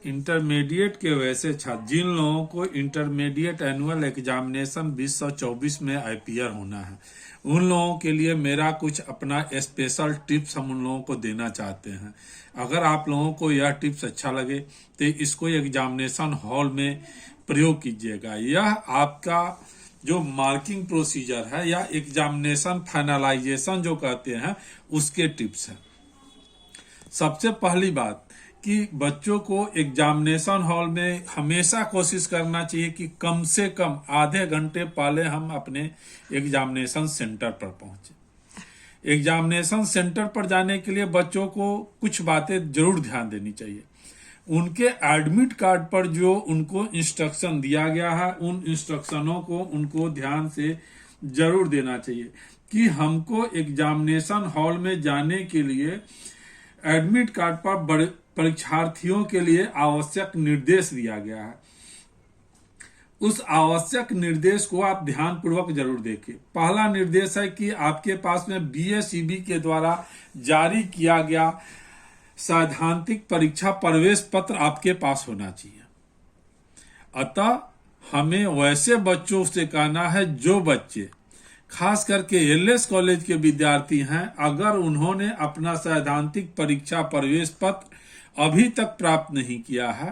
Intermediate के वैसे छात्र जिन लोगों को इंटरमीडिएट एनुअल एग्जामिनेशन 2024 में अपीयर होना है, उन लोगों के लिए मेरा कुछ अपना स्पेशल टिप्स हम उन लोगों को देना चाहते हैं। अगर आप लोगों को यह टिप्स अच्छा लगे तो इसको एग्जामिनेशन हॉल में प्रयोग कीजिएगा। यह आपका जो मार्किंग प्रोसीजर है या एग्जामिनेशन फाइनलाइजेशन जो कहते हैं उसके टिप्स हैं। सबसे पहली बात कि बच्चों को एग्जामिनेशन हॉल में हमेशा कोशिश करना चाहिए कि कम से कम आधे घंटे पहले हम अपने एग्जामिनेशन सेंटर पर पहुंचे। एग्जामिनेशन सेंटर पर जाने के लिए बच्चों को कुछ बातें जरूर ध्यान देनी चाहिए। उनके एडमिट कार्ड पर जो उनको इंस्ट्रक्शन दिया गया है, उन इंस्ट्रक्शनों को उनको ध्यान से जरूर देना चाहिए कि हमको एग्जामिनेशन हॉल में जाने के लिए एडमिट कार्ड पर परीक्षार्थियों के लिए आवश्यक निर्देश दिया गया है। उस आवश्यक निर्देश को आप ध्यान पूर्वक जरूर देखें। पहला निर्देश है कि आपके पास में बीएसईबी के द्वारा जारी किया गया सैद्धांतिक परीक्षा प्रवेश पत्र आपके पास होना चाहिए। अतः हमें वैसे बच्चों से कहना है जो बच्चे खास करके एलएस कॉलेज के विद्यार्थी हैं, अगर उन्होंने अपना सैद्धांतिक परीक्षा प्रवेश पत्र अभी तक प्राप्त नहीं किया है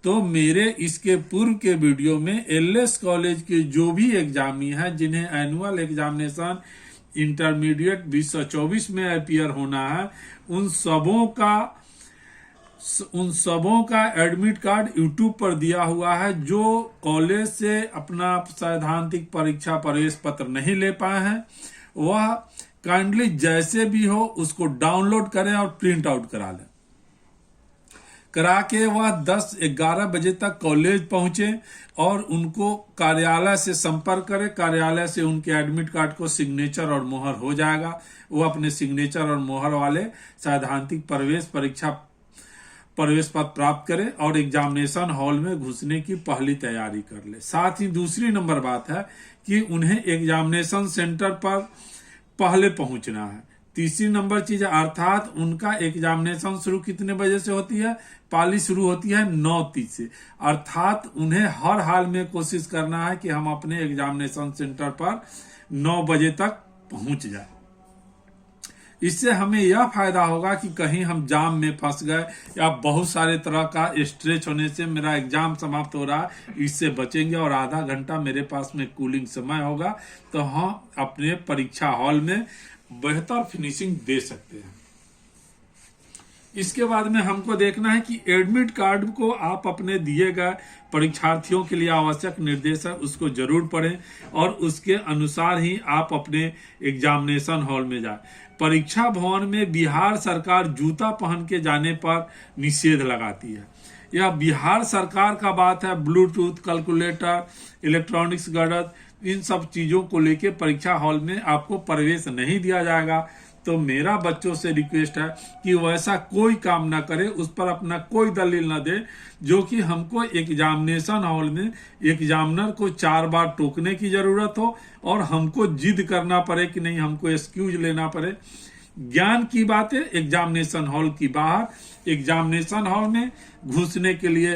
तो मेरे इसके पूर्व के वीडियो में एलएस कॉलेज के जो भी एग्जामी हैं जिन्हें एनुअल एग्जामिनेशन इंटरमीडिएट 2024 में अपीयर होना है, उन सबों का एडमिट कार्ड यूट्यूब पर दिया हुआ है। जो कॉलेज से अपना सैद्धांतिक परीक्षा प्रवेश पत्र नहीं ले पाए हैं वह काइंडली जैसे भी हो उसको डाउनलोड करें और प्रिंट आउट करा लें। करा के वह 10-11 बजे तक कॉलेज पहुंचे और उनको कार्यालय से संपर्क करें। कार्यालय से उनके एडमिट कार्ड को सिग्नेचर और मोहर हो जाएगा। वो अपने सिग्नेचर और मोहर वाले सैद्धांतिक प्रवेश पत्र प्राप्त करें और एग्जामिनेशन हॉल में घुसने की पहली तैयारी कर ले। साथ ही दूसरी नंबर बात है कि उन्हें एग्जामिनेशन सेंटर पर पहले पहुंचना है। तीसरी नंबर चीज अर्थात उनका एग्जामिनेशन शुरू कितने बजे से होती है? पाली शुरू होती है 9:30 से। अर्थात उन्हें हर हाल में कोशिश करना है कि हम अपने एग्जामिनेशन सेंटर पर 9 बजे तक पहुंच जाए। इससे हमें यह फायदा होगा कि कहीं हम जाम में फंस गए या बहुत सारे तरह का स्ट्रेच होने से मेरा एग्जाम समाप्त हो रहा है, इससे बचेंगे और आधा घंटा मेरे पास में कूलिंग समय होगा तो हम अपने परीक्षा हॉल में बेहतर फिनिशिंग दे सकते हैं। इसके बाद में हमको देखना है कि एडमिट कार्ड को आप अपने दिए गए परीक्षार्थियों के लिए आवश्यक निर्देश है उसको जरूर पढ़ें और उसके अनुसार ही आप अपने एग्जामिनेशन हॉल में जाएं। परीक्षा भवन में बिहार सरकार जूता पहन के जाने पर निषेध लगाती है। यह बिहार सरकार का बात है। ब्लूटूथ, कैलकुलेटर, इलेक्ट्रॉनिक्स गैजेट, इन सब चीजों को लेके परीक्षा हॉल में आपको प्रवेश नहीं दिया जाएगा। तो मेरा बच्चों से रिक्वेस्ट है कि वैसा कोई काम ना करे, उस पर अपना कोई दलील ना दे जो कि हमको एग्जामिनेशन हॉल में एग्जामिनर को 4 बार टोकने की जरूरत हो और हमको जिद करना पड़े कि नहीं, हमको एक्सक्यूज लेना पड़े। ज्ञान की बातें एग्जामिनेशन हॉल की बाहर। एग्जामिनेशन हॉल में घुसने के लिए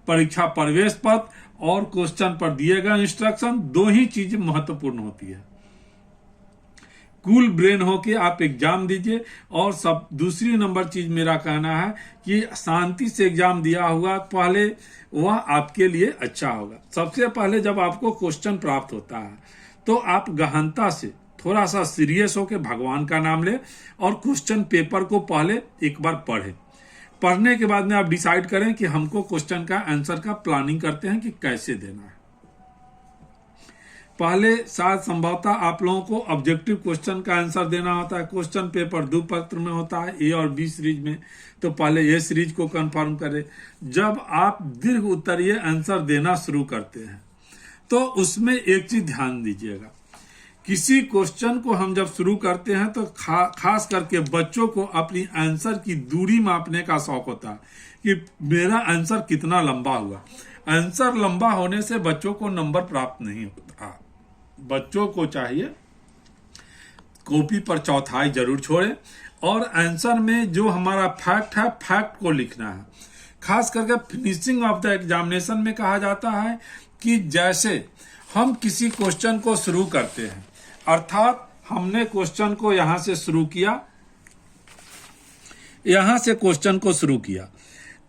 परीक्षा प्रवेश पत्र और क्वेश्चन पर दिए गए इंस्ट्रक्शन, 2 ही चीज महत्वपूर्ण होती है। कूल ब्रेन होके आप एग्जाम दीजिए। और सब दूसरी नंबर चीज मेरा कहना है कि शांति से एग्जाम दिया हुआ पहले वह आपके लिए अच्छा होगा। सबसे पहले जब आपको क्वेश्चन प्राप्त होता है तो आप गहनता से थोड़ा सा सीरियस होके भगवान का नाम ले और क्वेश्चन पेपर को पहले एक बार पढ़े। पढ़ने के बाद में आप डिसाइड करें कि हमको क्वेश्चन का आंसर का प्लानिंग करते हैं कि कैसे देना है। पहले शायद संभवतः आप लोगों को ऑब्जेक्टिव क्वेश्चन का आंसर देना होता है। क्वेश्चन पेपर 2 पत्र में होता है, ए और बी सीरीज में, तो पहले ए सीरीज को कंफर्म करें। जब आप दीर्घ उत्तरीय आंसर देना शुरू करते हैं तो उसमें एक चीज ध्यान दीजिएगा। किसी क्वेश्चन को हम जब शुरू करते हैं तो खास करके बच्चों को अपनी आंसर की दूरी मापने का शौक होता है कि मेरा आंसर कितना लंबा हुआ। आंसर लंबा होने से बच्चों को नंबर प्राप्त नहीं होता। बच्चों को चाहिए कॉपी पर चौथाई जरूर छोड़े और आंसर में जो हमारा फैक्ट है, फैक्ट को लिखना है। खास करके फिनिशिंग ऑफ द एग्जामिनेशन में कहा जाता है कि जैसे हम किसी क्वेश्चन को शुरू करते हैं, अर्थात हमने क्वेश्चन को यहां से शुरू किया, यहां से क्वेश्चन को शुरू किया,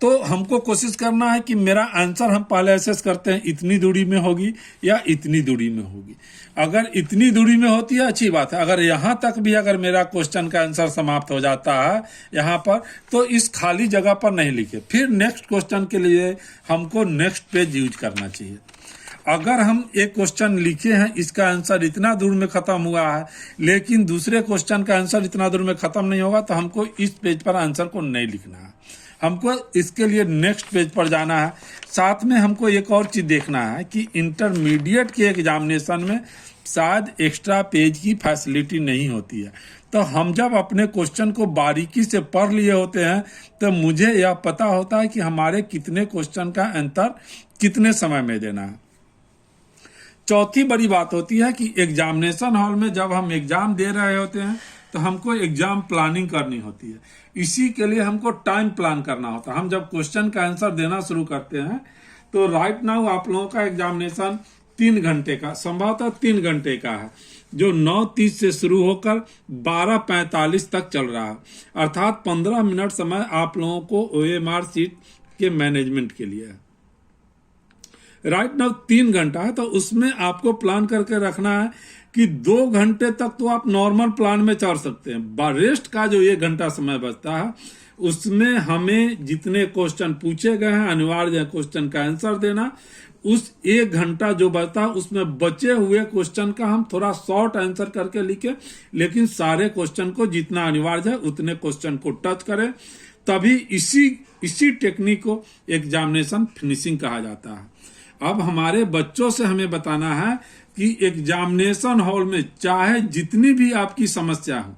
तो हमको कोशिश करना है कि मेरा आंसर हम पहले असेस करते हैं इतनी दूरी में होगी या इतनी दूरी में होगी। अगर इतनी दूरी में होती है अच्छी बात है, अगर यहां तक भी अगर मेरा क्वेश्चन का आंसर समाप्त हो जाता है यहां पर, तो इस खाली जगह पर नहीं लिखे, फिर नेक्स्ट क्वेश्चन के लिए हमको नेक्स्ट पेज यूज करना चाहिए। अगर हम एक क्वेश्चन लिखे हैं, इसका आंसर इतना दूर में खत्म हुआ है, लेकिन दूसरे क्वेश्चन का आंसर इतना दूर में खत्म नहीं होगा, तो हमको इस पेज पर आंसर को नहीं लिखना है, हमको इसके लिए नेक्स्ट पेज पर जाना है। साथ में हमको एक और चीज देखना है कि इंटरमीडिएट के एग्जामिनेशन में शायद एक्स्ट्रा पेज की फैसिलिटी नहीं होती है, तो हम जब अपने क्वेश्चन को बारीकी से पढ़ लिए होते हैं तो मुझे यह पता होता है कि हमारे कितने क्वेश्चन का आंसर कितने समय में देना है। चौथी बड़ी बात होती है कि एग्जामिनेशन हॉल में जब हम एग्जाम दे रहे होते हैं तो हमको एग्जाम प्लानिंग करनी होती है। इसी के लिए हमको टाइम प्लान करना होता है। हम जब क्वेश्चन का आंसर देना शुरू करते हैं तो राइट नाउ आप लोगों का एग्जामिनेशन 3 घंटे का, संभवतः 3 घंटे का है, जो 9:30 से शुरू होकर 12:45 तक चल रहा है, अर्थात 15 मिनट समय आप लोगों को OMR सीट के मैनेजमेंट के लिए है। राइट नाउ 3 घंटा है, तो उसमें आपको प्लान करके रखना है कि 2 घंटे तक तो आप नॉर्मल प्लान में चढ़ सकते हैं। रेस्ट का जो 1 घंटा समय बचता है उसमें हमें जितने क्वेश्चन पूछे गए हैं अनिवार्य क्वेश्चन का आंसर देना। उस 1 घंटा जो बचता है उसमें बचे हुए क्वेश्चन का हम थोड़ा शॉर्ट आंसर करके लिखें, लेकिन सारे क्वेश्चन को जितना अनिवार्य है उतने क्वेश्चन को टच करें, तभी इसी टेक्निक को एग्जामिनेशन फिनिशिंग कहा जाता है। अब हमारे बच्चों से हमें बताना है कि एग्जामिनेशन हॉल में चाहे जितनी भी आपकी समस्या हो,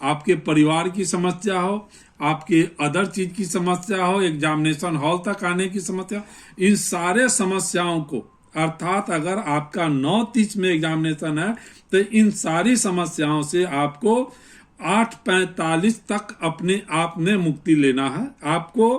आपके परिवार की समस्या हो, आपके अदर चीज की समस्या हो, एग्जामिनेशन हॉल तक आने की समस्या, इन सारे समस्याओं को, अर्थात अगर आपका 9:30 में एग्जामिनेशन है तो इन सारी समस्याओं से आपको 8:45 तक अपने आप में मुक्ति लेना है। आपको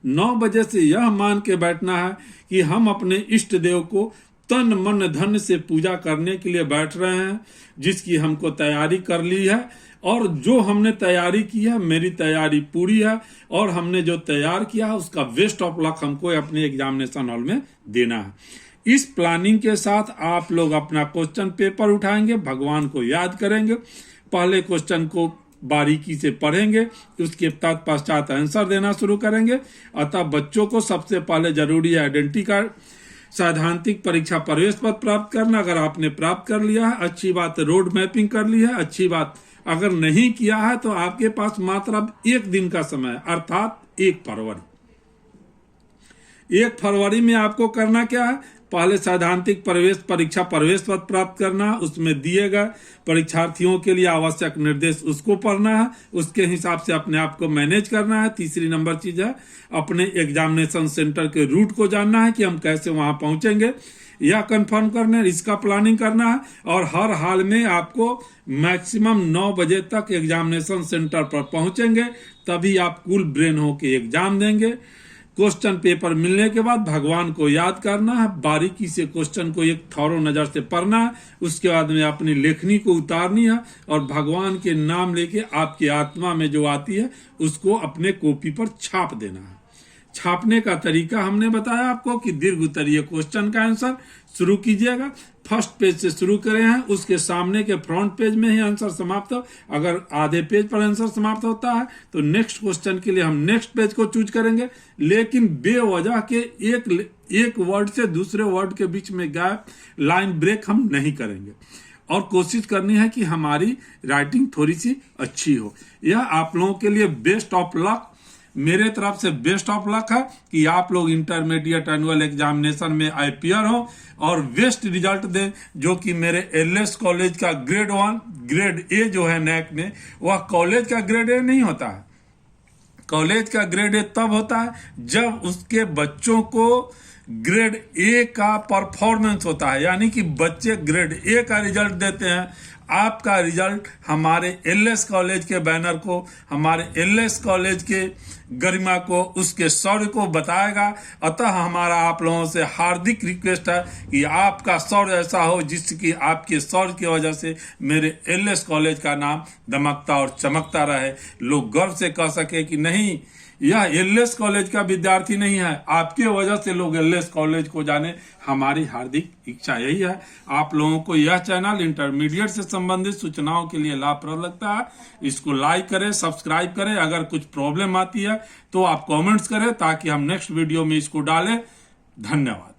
9 बजे से यह मान के बैठना है कि हम अपने इष्ट देव को तन मन धन से पूजा करने के लिए बैठ रहे हैं, जिसकी हमको तैयारी कर ली है, और जो हमने तैयारी की है मेरी तैयारी पूरी है, और हमने जो तैयार किया है उसका बेस्ट ऑफ लक हमको अपने एग्जामिनेशन हॉल में देना है। इस प्लानिंग के साथ आप लोग अपना क्वेश्चन पेपर उठाएंगे, भगवान को याद करेंगे, पहले क्वेश्चन को बारीकी से पढ़ेंगे, उसके तत्पश्चात आंसर देना शुरू करेंगे। अतः बच्चों को सबसे पहले जरूरी है आइडेंटिटी कार्ड, सैद्धांतिक परीक्षा प्रवेश पत्र प्राप्त करना। अगर आपने प्राप्त कर लिया है अच्छी बात, रोड मैपिंग कर ली है अच्छी बात, अगर नहीं किया है तो आपके पास मात्र अब 1 दिन का समय है, अर्थात 1 फरवरी। 1 फरवरी में आपको करना क्या है, पहले सैद्धांतिक प्रवेश परीक्षा प्रवेश पत्र प्राप्त करना है, उसमें दिए गए परीक्षार्थियों के लिए आवश्यक निर्देश उसको पढ़ना है, उसके हिसाब से अपने आप को मैनेज करना है। तीसरी नंबर चीज है अपने एग्जामिनेशन सेंटर के रूट को जानना है कि हम कैसे वहां पहुंचेंगे, या कंफर्म करना है, इसका प्लानिंग करना है। और हर हाल में आपको मैक्सिमम 9 बजे तक एग्जामिनेशन सेंटर पर पहुंचेंगे, तभी आप कूल ब्रेन होके एग्जाम देंगे। क्वेश्चन पेपर मिलने के बाद भगवान को याद करना है, बारीकी से क्वेश्चन को एक थॉरो नजर से पढ़ना है, उसके बाद में अपनी लेखनी को उतारनी है और भगवान के नाम लेके आपकी आत्मा में जो आती है उसको अपने कॉपी पर छाप देना है। छापने का तरीका हमने बताया आपको कि दीर्घ उत्तरीय क्वेश्चन का आंसर शुरू कीजिएगा, फर्स्ट पेज से शुरू करें हैं, उसके सामने के फ्रंट पेज में ही आंसर समाप्त हो। अगर आधे पेज पर आंसर समाप्त होता है तो नेक्स्ट क्वेश्चन के लिए हम नेक्स्ट पेज को चूज करेंगे, लेकिन बेवजह के एक वर्ड से दूसरे वर्ड के बीच में गैप, लाइन ब्रेक हम नहीं करेंगे। और कोशिश करनी है कि हमारी राइटिंग थोड़ी सी अच्छी हो। यह आप लोगों के लिए बेस्ट ऑफ लक, मेरे तरफ से बेस्ट ऑफ लक है कि आप लोग इंटरमीडिएट एनुअल एग्जामिनेशन में अपियर हो और बेस्ट रिजल्ट दें, जो कि मेरे एलएस कॉलेज का ग्रेड 1 ग्रेड ए जो है नैक में, वह कॉलेज का ग्रेड ए नहीं होता है। कॉलेज का ग्रेड ए तब होता है जब उसके बच्चों को ग्रेड ए का परफॉर्मेंस होता है, यानी कि बच्चे ग्रेड ए का रिजल्ट देते हैं। आपका रिजल्ट हमारे एलएस कॉलेज के बैनर को, हमारे एलएस कॉलेज के गरिमा को, उसके शौर्य को बताएगा। अतः हमारा आप लोगों से हार्दिक रिक्वेस्ट है कि आपका शौर्य ऐसा हो जिसकी आपके शौर्य की वजह से मेरे एलएस कॉलेज का नाम दमकता और चमकता रहे, लोग गर्व से कह सके कि नहीं, यह एलएस कॉलेज का विद्यार्थी नहीं है, आपके वजह से लोग एलएस कॉलेज को जाने। हमारी हार्दिक इच्छा यही है। आप लोगों को यह चैनल इंटरमीडिएट से संबंधित सूचनाओं के लिए लाभप्रद लगता है, इसको लाइक करें, सब्सक्राइब करें। अगर कुछ प्रॉब्लम आती है तो आप कमेंट्स करें ताकि हम नेक्स्ट वीडियो में इसको डालें। धन्यवाद।